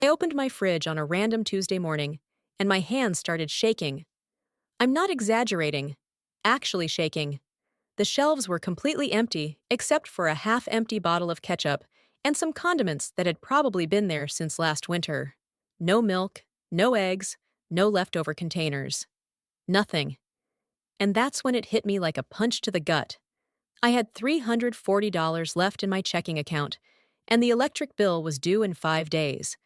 I opened my fridge on a random Tuesday morning, and my hands started shaking. I'm not exaggerating. Actually shaking. The shelves were completely empty, except for a half-empty bottle of ketchup and some condiments that had probably been there since last winter. No milk, no eggs, no leftover containers. Nothing. And that's when it hit me like a punch to the gut. I had $340 left in my checking account, and the electric bill was due in 5 days.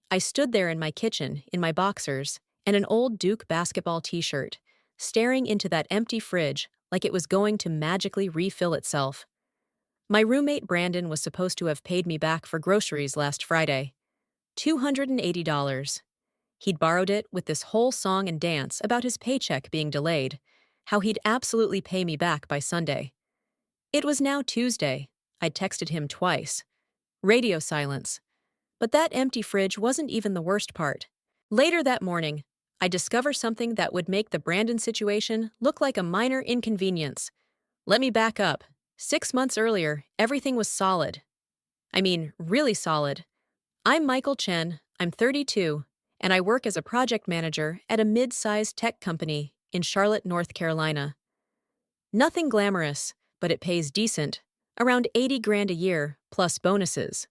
I stood there in my kitchen, in my boxers, and an old Duke basketball t-shirt, staring into that empty fridge like it was going to magically refill itself. My roommate Brandon was supposed to have paid me back for groceries last Friday. $280. He'd borrowed it with this whole song and dance about his paycheck being delayed, how he'd absolutely pay me back by Sunday. It was now Tuesday. I'd texted him twice. Radio silence. But that empty fridge wasn't even the worst part. Later that morning, I discover something that would make the Brandon situation look like a minor inconvenience. Let me back up. 6 months earlier, everything was solid. I mean, really solid. I'm Michael Chen, I'm 32, and I work as a project manager at a mid-sized tech company in Charlotte, North Carolina. Nothing glamorous, but it pays decent, around 80 grand a year, plus bonuses.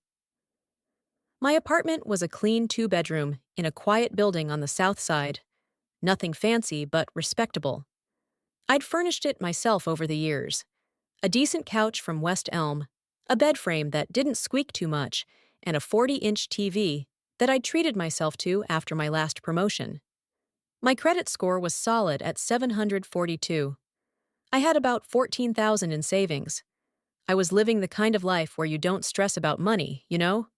My apartment was a clean 2-bedroom in a quiet building on the south side. Nothing fancy, but respectable. I'd furnished it myself over the years. A decent couch from West Elm, a bed frame that didn't squeak too much, and a 40-inch TV that I'd treated myself to after my last promotion. My credit score was solid at 742. I had about 14,000 in savings. I was living the kind of life where you don't stress about money, you know?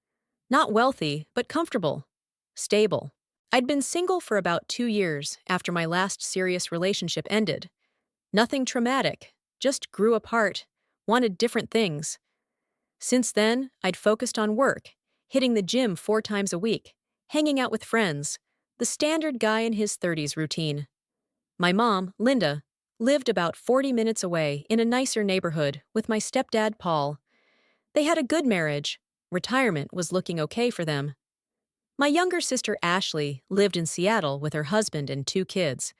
Not wealthy, but comfortable. Stable. I'd been single for about 2 years after my last serious relationship ended. Nothing traumatic, just grew apart, wanted different things. Since then, I'd focused on work, hitting the gym 4 times a week, hanging out with friends, the standard guy in his 30s routine. My mom, Linda, lived about 40 minutes away in a nicer neighborhood with my stepdad, Paul. They had a good marriage. Retirement was looking okay for them. My younger sister, Ashley, lived in Seattle with her husband and 2 kids.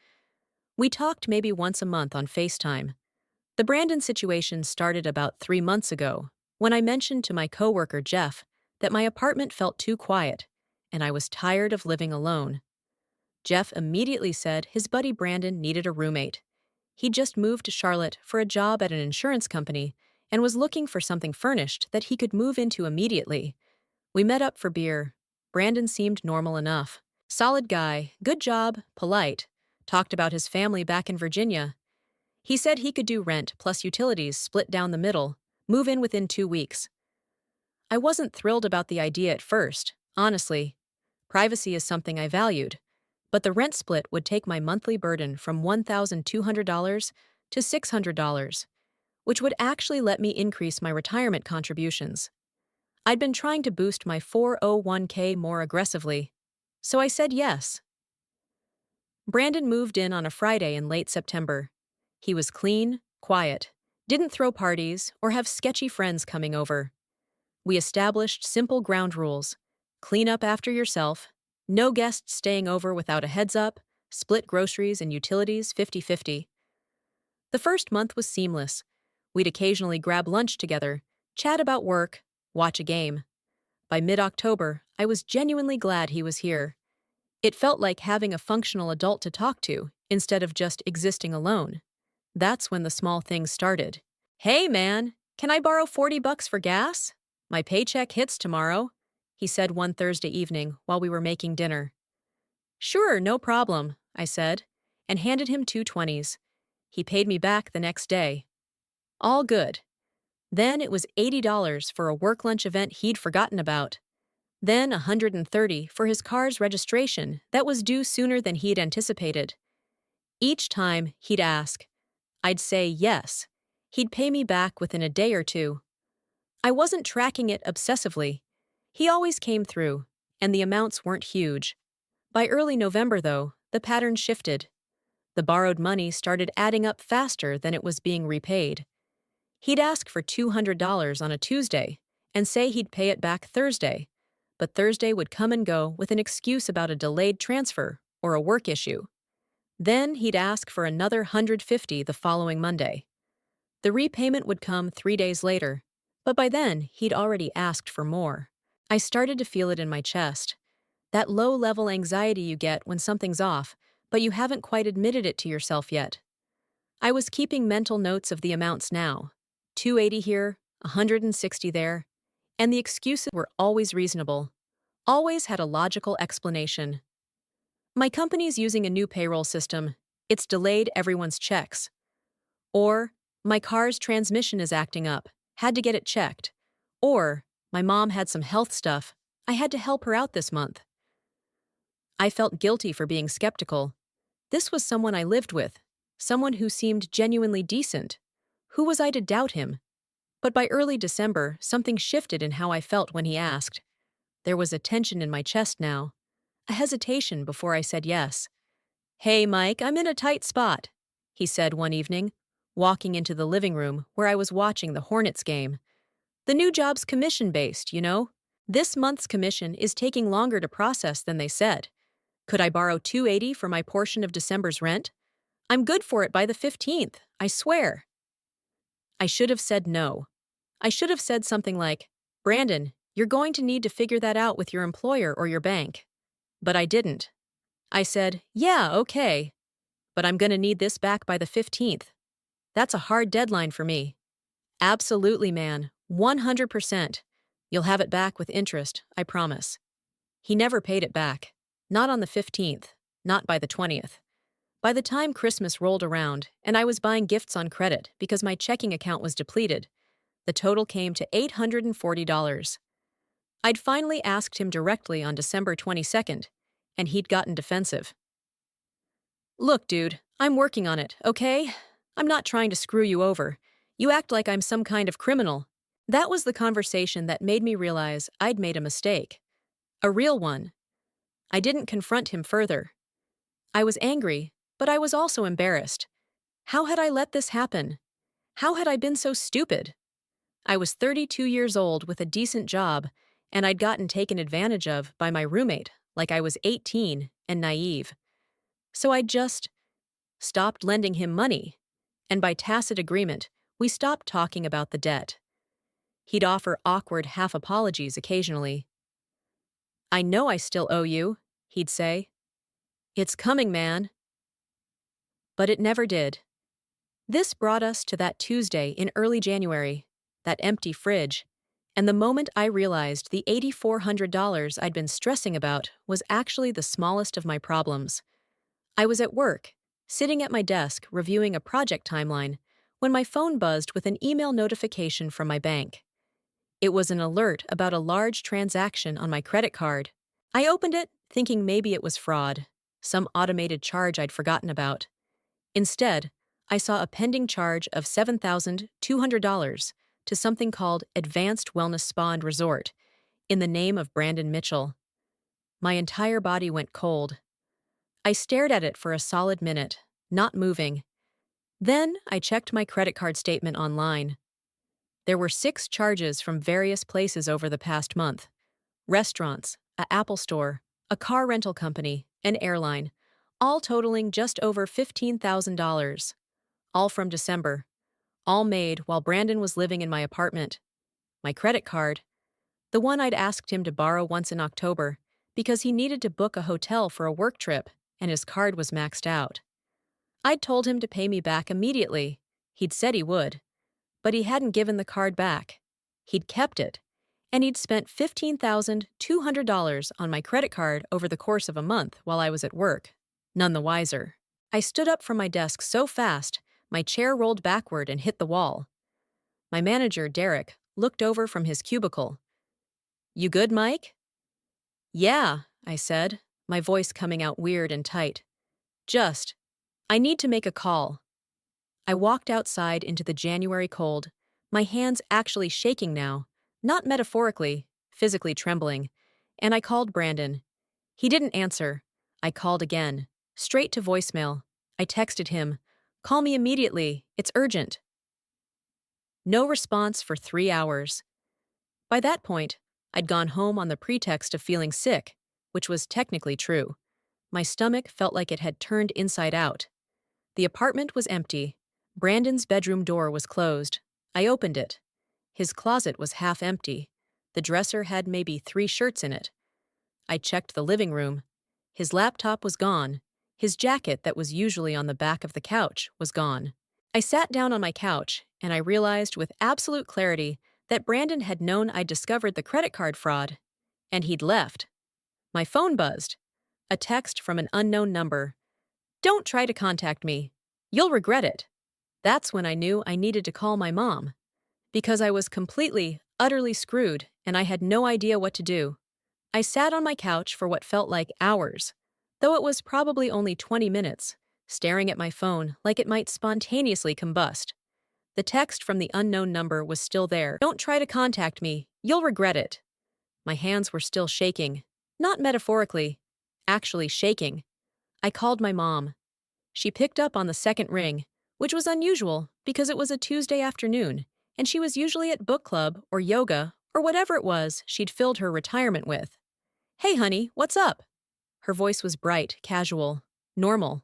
We talked maybe once a month on FaceTime. The Brandon situation started about 3 months ago, when I mentioned to my coworker, Jeff, that my apartment felt too quiet, and I was tired of living alone. Jeff immediately said his buddy Brandon needed a roommate. He'd just moved to Charlotte for a job at an insurance company and was looking for something furnished that he could move into immediately. We met up for beer. Brandon seemed normal enough. Solid guy, good job, polite. Talked about his family back in Virginia. He said he could do rent plus utilities split down the middle, move in within 2 weeks. I wasn't thrilled about the idea at first, honestly. Privacy is something I valued. But the rent split would take my monthly burden from $1,200 to $600, which would actually let me increase my retirement contributions. I'd been trying to boost my 401k more aggressively, so I said yes. Brandon moved in on a Friday in late September. He was clean, quiet, didn't throw parties or have sketchy friends coming over. We established simple ground rules: clean up after yourself, no guests staying over without a heads up, split groceries and utilities 50-50. The first month was seamless. We'd occasionally grab lunch together, chat about work, watch a game. By mid-October, I was genuinely glad he was here. It felt like having a functional adult to talk to, instead of just existing alone. That's when the small things started. "Hey man, can I borrow $40 for gas? My paycheck hits tomorrow," he said one Thursday evening while we were making dinner. "Sure, no problem," I said, and handed him 2 20s. He paid me back the next day. All good. Then it was $80 for a work lunch event he'd forgotten about. Then $130 for his car's registration that was due sooner than he'd anticipated. Each time, he'd ask. I'd say yes. He'd pay me back within a day or two. I wasn't tracking it obsessively. He always came through, and the amounts weren't huge. By early November, though, the pattern shifted. The borrowed money started adding up faster than it was being repaid. He'd ask for $200 on a Tuesday and say he'd pay it back Thursday, but Thursday would come and go with an excuse about a delayed transfer or a work issue. Then he'd ask for another 150 the following Monday. The repayment would come 3 days later, but by then he'd already asked for more. I started to feel it in my chest. That low-level anxiety you get when something's off, but you haven't quite admitted it to yourself yet. I was keeping mental notes of the amounts now. 280 here, 160 there, and the excuses were always reasonable. Always had a logical explanation. My company's using a new payroll system. It's delayed everyone's checks. Or, my car's transmission is acting up. Had to get it checked. Or, my mom had some health stuff. I had to help her out this month. I felt guilty for being skeptical. This was someone I lived with, someone who seemed genuinely decent. Who was I to doubt him? But by early December, something shifted in how I felt when he asked. There was a tension in my chest now, a hesitation before I said yes. "Hey, Mike, I'm in a tight spot," he said one evening, walking into the living room where I was watching the Hornets game. "The new job's commission-based, you know? This month's commission is taking longer to process than they said. Could I borrow 280 for my portion of December's rent? I'm good for it by the 15th, I swear." I should have said no. I should have said something like, "Brandon, you're going to need to figure that out with your employer or your bank." But I didn't. I said, "Yeah, okay, but I'm going to need this back by the 15th. That's a hard deadline for me." "Absolutely, man. 100%. You'll have it back with interest, I promise." He never paid it back. Not on the 15th. Not by the 20th. By the time Christmas rolled around, and I was buying gifts on credit because my checking account was depleted, the total came to $840. I'd finally asked him directly on December 22nd, and he'd gotten defensive. "Look, dude, I'm working on it, okay? I'm not trying to screw you over. You act like I'm some kind of criminal." That was the conversation that made me realize I'd made a mistake. A real one. I didn't confront him further. I was angry, but I was also embarrassed. How had I let this happen? How had I been so stupid? I was 32 years old with a decent job, and I'd gotten taken advantage of by my roommate like I was 18 and naive. So I just stopped lending him money, and by tacit agreement, we stopped talking about the debt. He'd offer awkward half-apologies occasionally. "I know I still owe you," he'd say. "It's coming, man." But it never did. This brought us to that Tuesday in early January, that empty fridge, and the moment I realized the $8,400 I'd been stressing about was actually the smallest of my problems. I was at work, sitting at my desk reviewing a project timeline, when my phone buzzed with an email notification from my bank. It was an alert about a large transaction on my credit card. I opened it, thinking maybe it was fraud, some automated charge I'd forgotten about. Instead, I saw a pending charge of $7,200 to something called Advanced Wellness Spa and Resort, in the name of Brandon Mitchell. My entire body went cold. I stared at it for a solid minute, not moving. Then I checked my credit card statement online. There were 6 charges from various places over the past month: restaurants, an Apple store, a car rental company, an airline, all totaling just over $15,000. All from December. All made while Brandon was living in my apartment. My credit card, the one I'd asked him to borrow once in October, because he needed to book a hotel for a work trip, and his card was maxed out. I'd told him to pay me back immediately. He'd said he would. But he hadn't given the card back. He'd kept it. And he'd spent $15,200 on my credit card over the course of a month while I was at work. None the wiser. I stood up from my desk so fast, my chair rolled backward and hit the wall. My manager, Derek, looked over from his cubicle. "You good, Mike?" "Yeah," I said, my voice coming out weird and tight. I need to make a call." I walked outside into the January cold, my hands actually shaking now, not metaphorically, physically trembling, and I called Brandon. He didn't answer. I called again, straight to voicemail. I texted him, "Call me immediately, it's urgent." No response for 3 hours. By that point, I'd gone home on the pretext of feeling sick, which was technically true. My stomach felt like it had turned inside out. The apartment was empty. Brandon's bedroom door was closed. I opened it. His closet was half empty. The dresser had maybe 3 shirts in it. I checked the living room. His laptop was gone. His jacket that was usually on the back of the couch was gone. I sat down on my couch, and I realized with absolute clarity that Brandon had known I'd discovered the credit card fraud, and he'd left. My phone buzzed. A text from an unknown number. "Don't try to contact me. You'll regret it." That's when I knew I needed to call my mom, because I was completely, utterly screwed, and I had no idea what to do. I sat on my couch for what felt like hours, though it was probably only 20 minutes, staring at my phone like it might spontaneously combust. The text from the unknown number was still there. "Don't try to contact me. You'll regret it." My hands were still shaking. Not metaphorically, actually shaking. I called my mom. She picked up on the second ring, which was unusual because it was a Tuesday afternoon, and she was usually at book club or yoga or whatever it was she'd filled her retirement with. "Hey, honey, what's up?" Her voice was bright, casual, normal.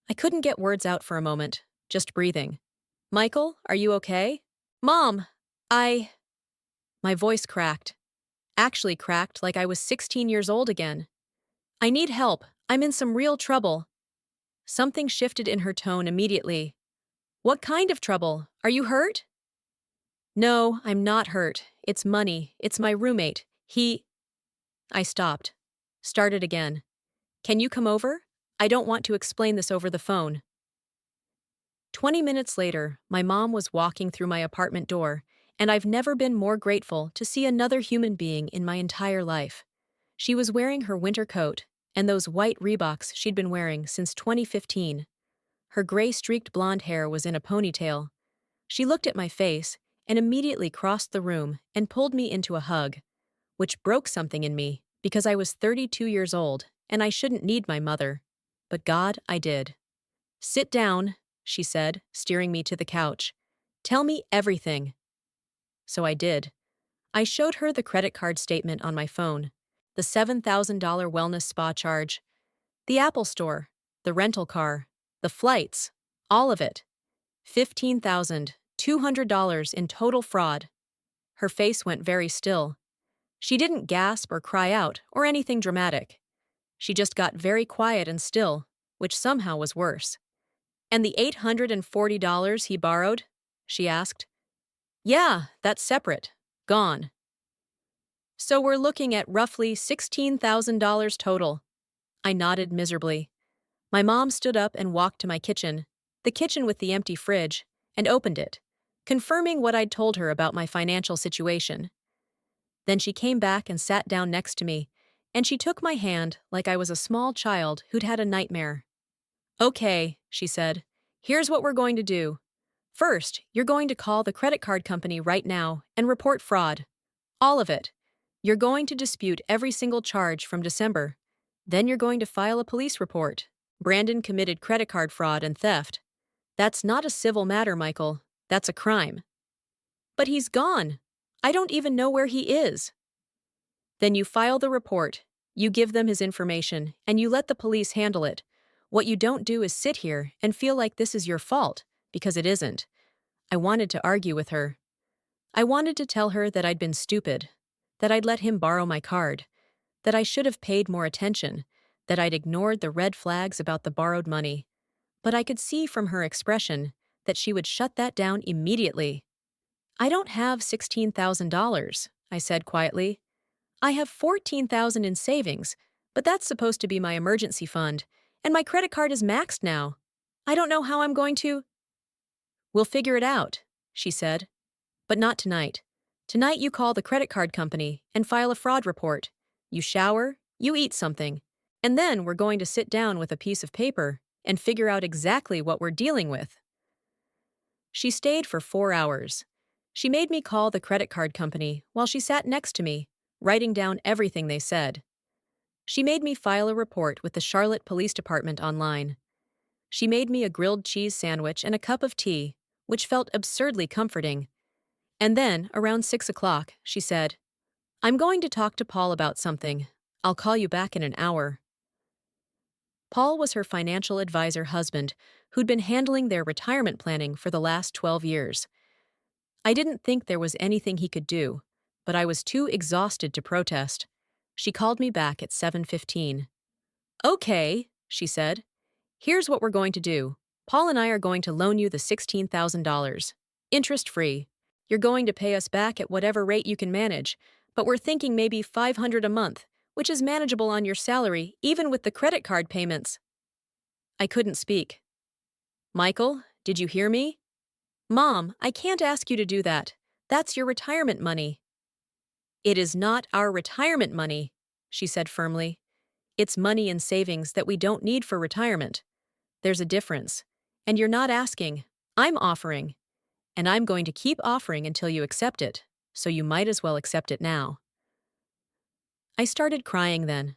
I couldn't get words out for a moment, just breathing. "Michael, are you okay?" "Mom, I—" My voice cracked. Actually cracked like I was 16 years old again. "I need help. I'm in some real trouble." Something shifted in her tone immediately. "What kind of trouble? Are you hurt?" "No, I'm not hurt. It's money. It's my roommate. I stopped. Started again. "Can you come over? I don't want to explain this over the phone." 20 minutes later, my mom was walking through my apartment door, and I've never been more grateful to see another human being in my entire life. She was wearing her winter coat and those white Reeboks she'd been wearing since 2015. Her gray-streaked blonde hair was in a ponytail. She looked at my face and immediately crossed the room and pulled me into a hug, which broke something in me because I was 32 years old and I shouldn't need my mother. But God, I did. "Sit down," she said, steering me to the couch. "Tell me everything." So I did. I showed her the credit card statement on my phone, the $7,000 wellness spa charge, the Apple Store, the rental car, the flights, all of it. $15,200 in total fraud. Her face went very still. She didn't gasp or cry out or anything dramatic. She just got very quiet and still, which somehow was worse. "And the $840 he borrowed?" she asked. "Yeah, that's separate. Gone." "So we're looking at roughly $16,000 total." I nodded miserably. My mom stood up and walked to my kitchen, the kitchen with the empty fridge, and opened it, confirming what I'd told her about my financial situation. Then she came back and sat down next to me, and she took my hand like I was a small child who'd had a nightmare. "Okay," she said, "here's what we're going to do. First, you're going to call the credit card company right now and report fraud. All of it. You're going to dispute every single charge from December. Then you're going to file a police report. Brandon committed credit card fraud and theft. That's not a civil matter, Michael. That's a crime." "But he's gone. I don't even know where he is." "Then you file the report. You give them his information, and you let the police handle it. What you don't do is sit here and feel like this is your fault, because it isn't." I wanted to argue with her. I wanted to tell her that I'd been stupid, that I'd let him borrow my card, that I should have paid more attention, that I'd ignored the red flags about the borrowed money. But I could see from her expression that she would shut that down immediately. "I don't have $16,000, I said quietly. "I have $14,000 in savings, but that's supposed to be my emergency fund, and my credit card is maxed now. I don't know how I'm going to—" "We'll figure it out," she said. "But not tonight. Tonight you call the credit card company and file a fraud report. You shower, you eat something, and then we're going to sit down with a piece of paper and figure out exactly what we're dealing with." She stayed for 4 hours. She made me call the credit card company while she sat next to me, writing down everything they said. She made me file a report with the Charlotte Police Department online. She made me a grilled cheese sandwich and a cup of tea, which felt absurdly comforting. And then, around 6 o'clock, she said, I'm going to talk to Paul about something. I'll call you back in an hour. Paul was her financial advisor husband who'd been handling their retirement planning for the last 12 years. I didn't think there was anything he could do, but I was too exhausted to protest. She called me back at 7:15. Okay, she said. Here's what we're going to do. Paul and I are going to loan you the $16,000. Interest-free. You're going to pay us back at whatever rate you can manage, but we're thinking maybe $500 a month, which is manageable on your salary, even with the credit card payments. I couldn't speak. Michael, did you hear me? Mom, I can't ask you to do that. That's your retirement money. It is not our retirement money, she said firmly. It's money in savings that we don't need for retirement. There's a difference. And you're not asking. I'm offering. And I'm going to keep offering until you accept it, so you might as well accept it now. I started crying then.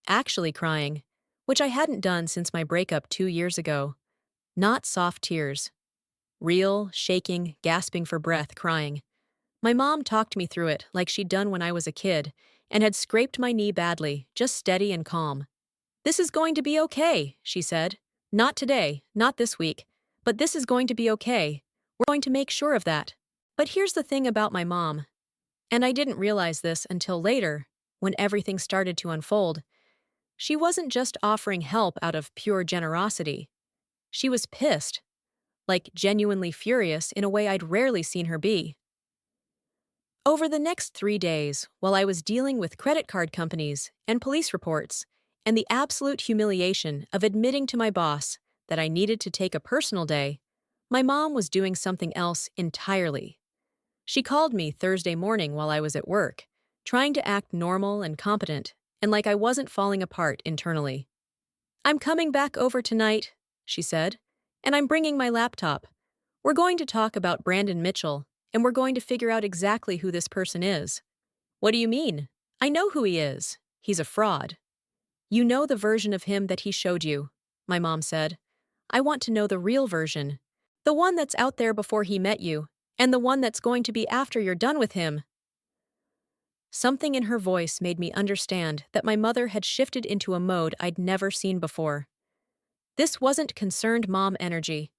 Actually crying, which I hadn't done since my breakup 2 years ago. Not soft tears. Real, shaking, gasping for breath crying. My mom talked me through it like she'd done when I was a kid, and had scraped my knee badly, just steady and calm. This is going to be okay, she said. Not today, not this week, but this is going to be okay. We're going to make sure of that. But here's the thing about my mom. And I didn't realize this until later, when everything started to unfold. She wasn't just offering help out of pure generosity. She was pissed, like genuinely furious in a way I'd rarely seen her be. Over the next 3 days, while I was dealing with credit card companies and police reports, and the absolute humiliation of admitting to my boss that I needed to take a personal day, my mom was doing something else entirely. She called me Thursday morning while I was at work, trying to act normal and competent, and like I wasn't falling apart internally. I'm coming back over tonight, she said, and I'm bringing my laptop. We're going to talk about Brandon Mitchell, and we're going to figure out exactly who this person is. What do you mean? I know who he is. He's a fraud. You know the version of him that he showed you, my mom said. I want to know the real version. The one that's out there before he met you, and the one that's going to be after you're done with him. Something in her voice made me understand that my mother had shifted into a mode I'd never seen before. This wasn't concerned mom energy.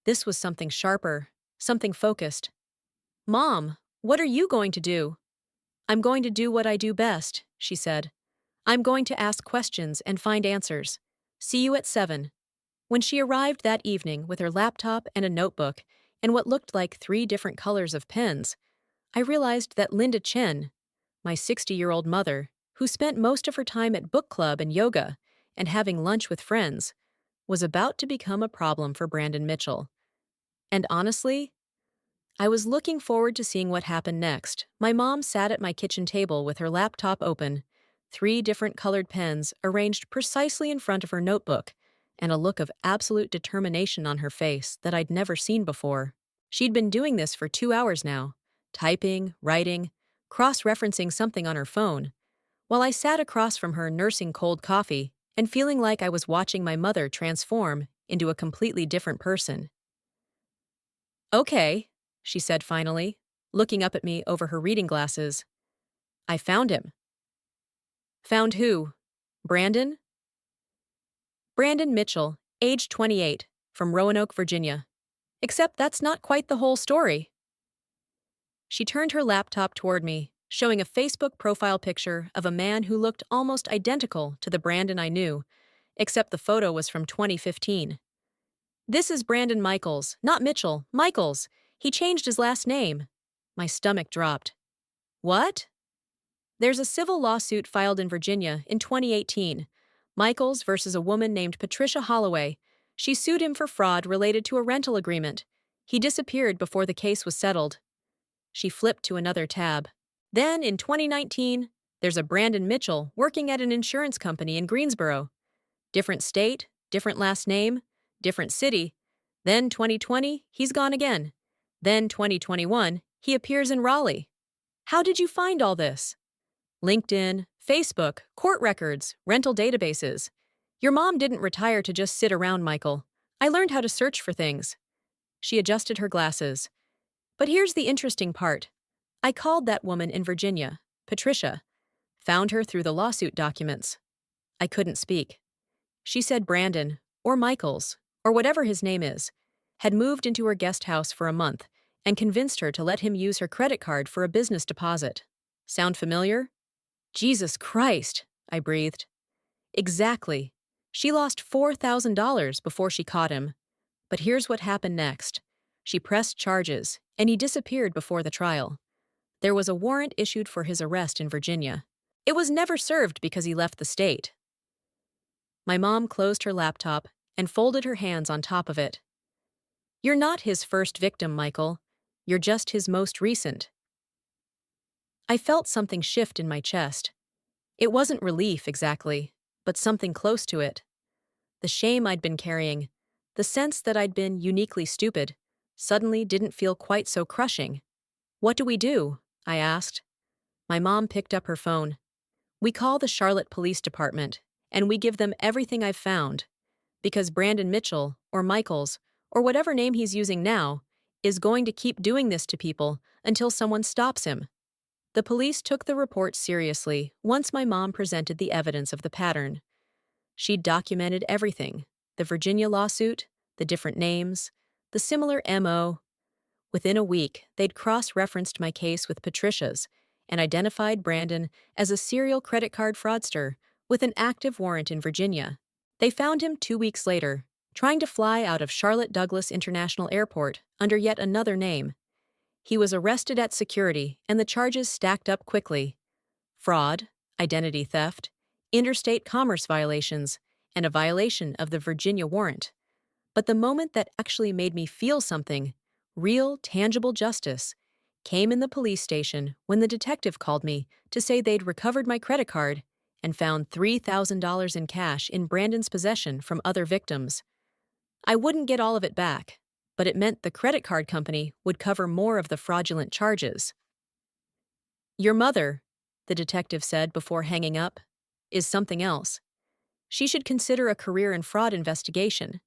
This was something sharper, something focused. Mom, what are you going to do? I'm going to do what I do best, she said. I'm going to ask questions and find answers. See you at 7. When she arrived that evening with her laptop and a notebook and what looked like 3 different colors of pens, I realized that Linda Chen, my 60-year-old mother, who spent most of her time at book club and yoga and having lunch with friends, was about to become a problem for Brandon Mitchell. And honestly, I was looking forward to seeing what happened next. My mom sat at my kitchen table with her laptop open, 3 different colored pens arranged precisely in front of her notebook, and a look of absolute determination on her face that I'd never seen before. She'd been doing this for 2 hours now, typing, writing, cross-referencing something on her phone, while I sat across from her nursing cold coffee and feeling like I was watching my mother transform into a completely different person. Okay, she said finally, looking up at me over her reading glasses. I found him. Found who? Brandon? Brandon Mitchell, age 28, from Roanoke, Virginia. Except that's not quite the whole story. She turned her laptop toward me, showing a Facebook profile picture of a man who looked almost identical to the Brandon I knew, except the photo was from 2015. This is Brandon Michaels, not Mitchell, Michaels. He changed his last name. My stomach dropped. What? There's a civil lawsuit filed in Virginia in 2018. Michaels versus a woman named Patricia Holloway. She sued him for fraud related to a rental agreement. He disappeared before the case was settled. She flipped to another tab. Then, in 2019, there's a Brandon Mitchell working at an insurance company in Greensboro. Different state, different last name, different city. Then 2020, he's gone again. Then 2021, he appears in Raleigh. How did you find all this? LinkedIn, Facebook, court records, rental databases. Your mom didn't retire to just sit around, Michael. I learned how to search for things. She adjusted her glasses. But here's the interesting part. I called that woman in Virginia, Patricia. Found her through the lawsuit documents. I couldn't speak. She said Brandon, or Michaels, or whatever his name is, had moved into her guest house for a month and convinced her to let him use her credit card for a business deposit. Sound familiar? Jesus Christ, I breathed. Exactly. She lost $4,000 before she caught him. But here's what happened next. She pressed charges, and he disappeared before the trial. There was a warrant issued for his arrest in Virginia. It was never served because he left the state. My mom closed her laptop and folded her hands on top of it. You're not his first victim, Michael. You're just his most recent. I felt something shift in my chest. It wasn't relief, exactly, but something close to it. The shame I'd been carrying, the sense that I'd been uniquely stupid, suddenly didn't feel quite so crushing. What do we do? I asked. My mom picked up her phone. We call the Charlotte Police Department, and we give them everything I've found. Because Brandon Mitchell, or Michaels, or whatever name he's using now, is going to keep doing this to people until someone stops him. The police took the report seriously once my mom presented the evidence of the pattern. She'd documented everything: the Virginia lawsuit, the different names, the similar MO. Within a week, they'd cross-referenced my case with Patricia's and identified Brandon as a serial credit card fraudster with an active warrant in Virginia. They found him 2 weeks later, trying to fly out of Charlotte Douglas International Airport under yet another name. He was arrested at security, and the charges stacked up quickly: fraud, identity theft, interstate commerce violations, and a violation of the Virginia warrant. But the moment that actually made me feel something, real, tangible justice, came in the police station when the detective called me to say they'd recovered my credit card and found $3,000 in cash in Brandon's possession from other victims. I wouldn't get all of it back, but it meant the credit card company would cover more of the fraudulent charges. Your mother, the detective said before hanging up, is something else. She should consider a career in fraud investigation.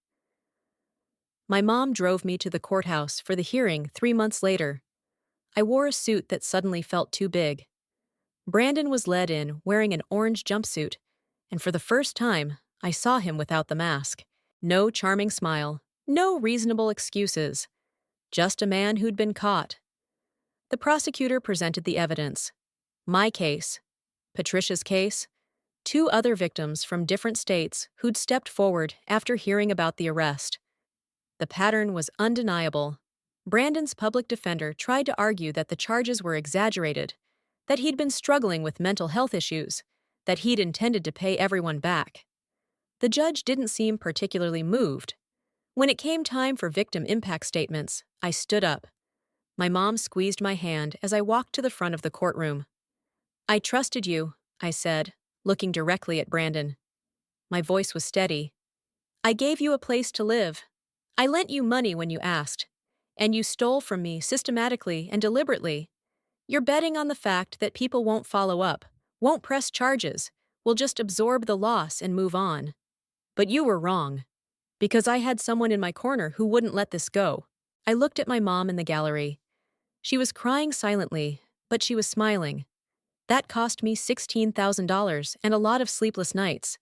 My mom drove me to the courthouse for the hearing 3 months later. I wore a suit that suddenly felt too big. Brandon was led in wearing an orange jumpsuit, and for the first time, I saw him without the mask. No charming smile, no reasonable excuses. Just a man who'd been caught. The prosecutor presented the evidence. My case, Patricia's case, 2 other victims from different states who'd stepped forward after hearing about the arrest. The pattern was undeniable. Brandon's public defender tried to argue that the charges were exaggerated, that he'd been struggling with mental health issues, that he'd intended to pay everyone back. The judge didn't seem particularly moved. When it came time for victim impact statements, I stood up. My mom squeezed my hand as I walked to the front of the courtroom. I trusted you, I said, looking directly at Brandon. My voice was steady. I gave you a place to live. I lent you money when you asked, and you stole from me systematically and deliberately. You're betting on the fact that people won't follow up, won't press charges, will just absorb the loss and move on. But you were wrong, because I had someone in my corner who wouldn't let this go. I looked at my mom in the gallery. She was crying silently, but she was smiling. That cost me $16,000 and a lot of sleepless nights.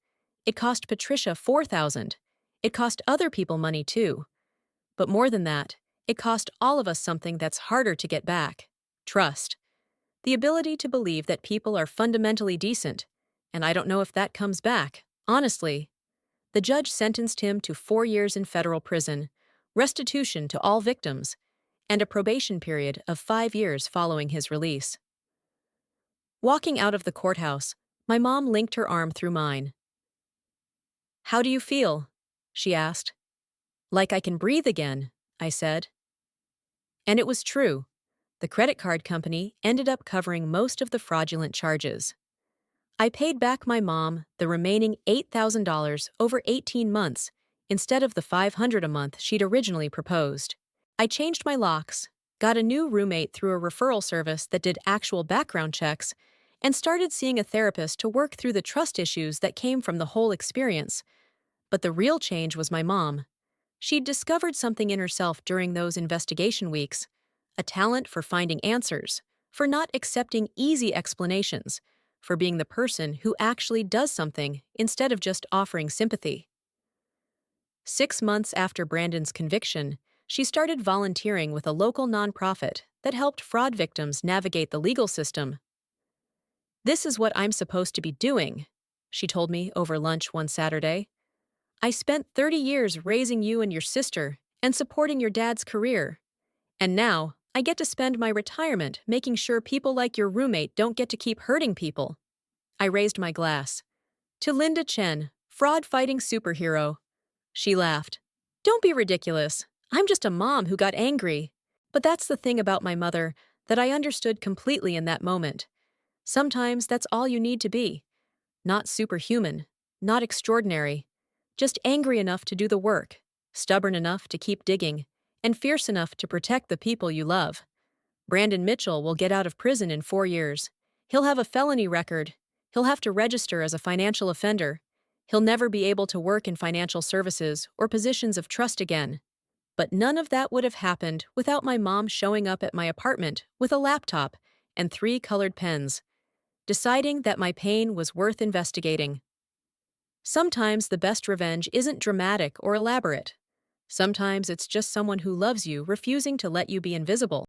It cost Patricia $4,000. It cost other people money too. But more than that, it cost all of us something that's harder to get back: trust. The ability to believe that people are fundamentally decent, and I don't know if that comes back, honestly. The judge sentenced him to 4 years in federal prison, restitution to all victims, and a probation period of 5 years following his release. Walking out of the courthouse, my mom linked her arm through mine. How do you feel? She asked. Like I can breathe again, I said. And it was true. The credit card company ended up covering most of the fraudulent charges. I paid back my mom the remaining $8,000 over 18 months instead of the $500 a month she'd originally proposed. I changed my locks, got a new roommate through a referral service that did actual background checks, and started seeing a therapist to work through the trust issues that came from the whole experience. But the real change was my mom. She'd discovered something in herself during those investigation weeks: a talent for finding answers, for not accepting easy explanations, for being the person who actually does something instead of just offering sympathy. 6 months after Brandon's conviction, she started volunteering with a local nonprofit that helped fraud victims navigate the legal system. "This is what I'm supposed to be doing," she told me over lunch one Saturday. "I spent 30 years raising you and your sister and supporting your dad's career. And now, I get to spend my retirement making sure people like your roommate don't get to keep hurting people." I raised my glass. "To Linda Chen, fraud-fighting superhero." She laughed. "Don't be ridiculous. I'm just a mom who got angry." But that's the thing about my mother that I understood completely in that moment. Sometimes that's all you need to be. Not superhuman, not extraordinary. Just angry enough to do the work, stubborn enough to keep digging, and fierce enough to protect the people you love. Brandon Mitchell will get out of prison in 4 years. He'll have a felony record. He'll have to register as a financial offender. He'll never be able to work in financial services or positions of trust again. But none of that would have happened without my mom showing up at my apartment with a laptop and 3 colored pens, deciding that my pain was worth investigating. Sometimes the best revenge isn't dramatic or elaborate. Sometimes it's just someone who loves you refusing to let you be invisible.